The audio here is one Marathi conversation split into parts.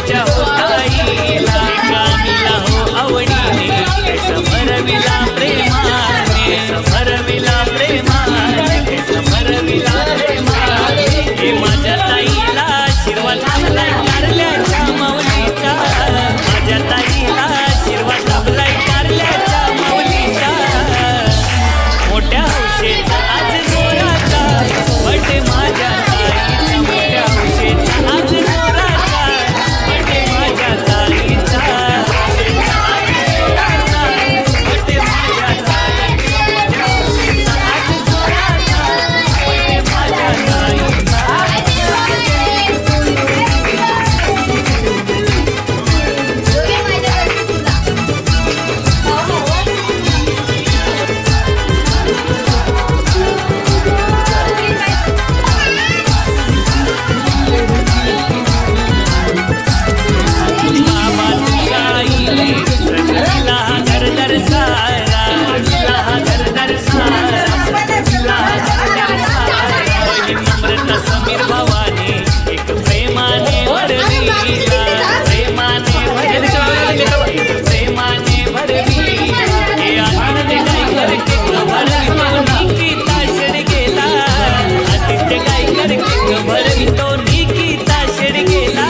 तिच्या होताईला कानीला हो आवडीने समरविला प्रेमाने समरविला प्रेमाने समरविला प्रेमाने हे माझ्या ताईला आशीर्वाद लाभलाय कारल्याच्या माऊलीचा माझ्या ताईला आशीर्वाद लाभलाय कारल्याच्या माऊलीचा मोठ्या हौशेचा आज जोराचा बर्थडे माझ्या ताईचा मोठ्या हौशेचा आज जोराचा बर्थडे माझ्या ताईचा बर्थडे माझ्या ताईचा आज जोराचा बर्थडे माझ्या ताईचा समीर भावाने एक प्रेमाने भरविला प्रेमाने भरवी हे आनंद गायकर केक भरवितो निकिता शेडगेला आदित्य गायकर केक भरवितो निकिता शेडगेला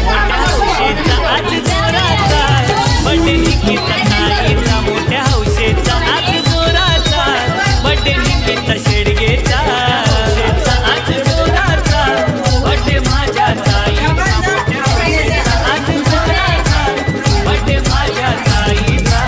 मोठ्या हौशेचा आज जोराचा बर्थडे निकिता ताईचा मोठ्या हौशेचा आज जोराचा बर्थडे निकिता शेडगेचा आज जोराचा बर्थडे माझ्या ताईचा मोठ्या हौशेचा आज जोराचा बर्थडे माझ्या ताईचा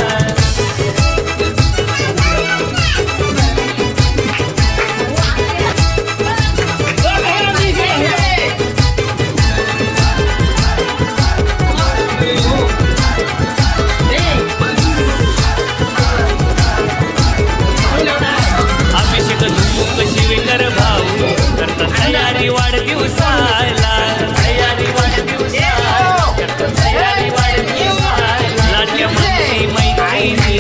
अभिषेक धुमुक शिवेकर भाऊ करतात तयारी वाढदिवसाला तयारी वाढदिवसाला करतात तयारी वाढदिवसाला लाडक्या माणसी मैत्रिणी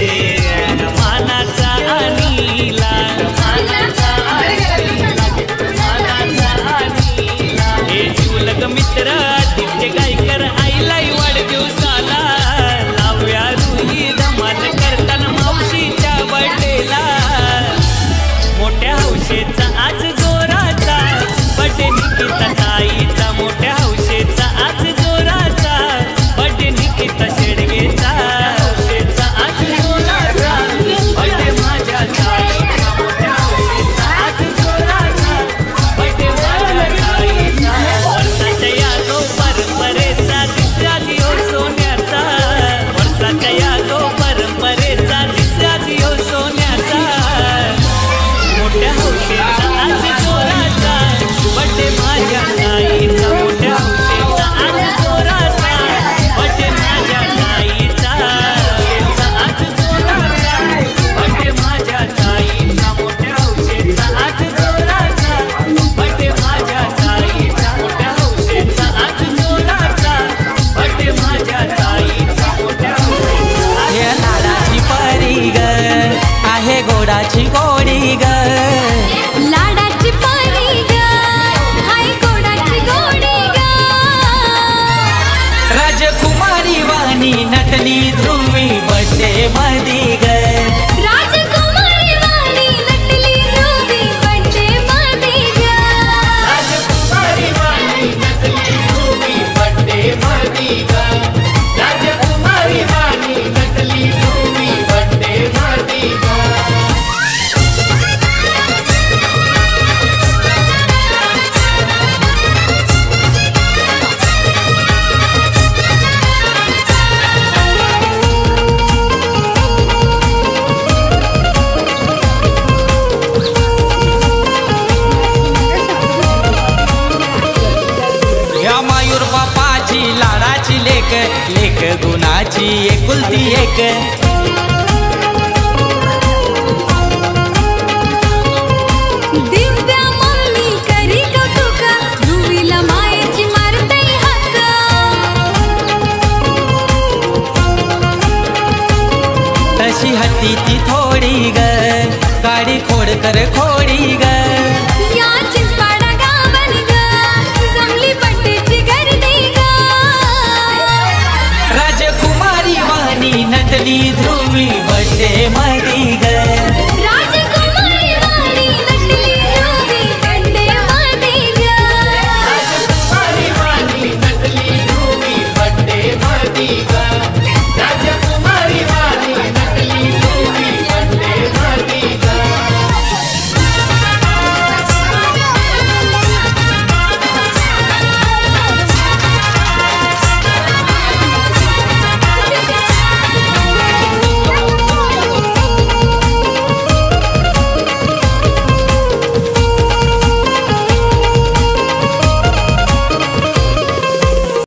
मानाचा अनिला मानाचा अनिला हे जीवलग मित्र आदित्य गायकर आईलाई वाढदिवसाला लाव्या रुही धमाल करताना मावशीच्या बर्थडेला मोठ्या हौशेचा आज जोराचा बर्थडे निकिता ताईचा मोठ्या हौशेचा आज जोराचा बर्थडे निकिता शेडगेचा हौशेचा आज जोराचा बर्थडे माझ्या ताईचा मोठ्या हौशेचा आज जोराचा बर्थडे माझ्या ताईचा वर्षाच्या यादो परंपरेचा दिसरा जिओ सोन्याचा वर्षाच्या यादो परंपरेचा दिसरा जिओ सोन्याचा मोठ्या हौशेचा आज जोराचा बर्थडे माझ्या ताईचा मोठ्या हौशेचा आज जोराचा बर्थडे माझ्या ताईचा आज जोराचा बर्थडे माझ्या ताईचा मोठ्या हौशेचा आज जोराचा बर्थडे माझ्या ताईचा मोठ्या हौशेचा आज जोराचा बर्थडे माझ्या ताईचा मोठ्या हौशेचा हे लाडाची परी ग आहे गोडाची गोडी ग लाडाची परी ग हाय गोडाची गोडी ग राजकुमारी वाणी नटली ध्रुवी बर्थडे मधी ग राजकुमारी वाणी नटली ध्रुवी बर्थडे मध्ये ग राजकुमारी वाणी नटली ध्रुवी बर्थडे मधी ग राजकुमारी वाणी नटली ध्रुवी बर्थडे मधी ग या मायूर बापाची लाडाची लेक लेक गुणाची एकुलती एक दिव्या मम्मी करी कौतुक ध्रुवीला मायेची मारते हक्क तशी हत्ती ती थोडी ग काडी खोड कर खोड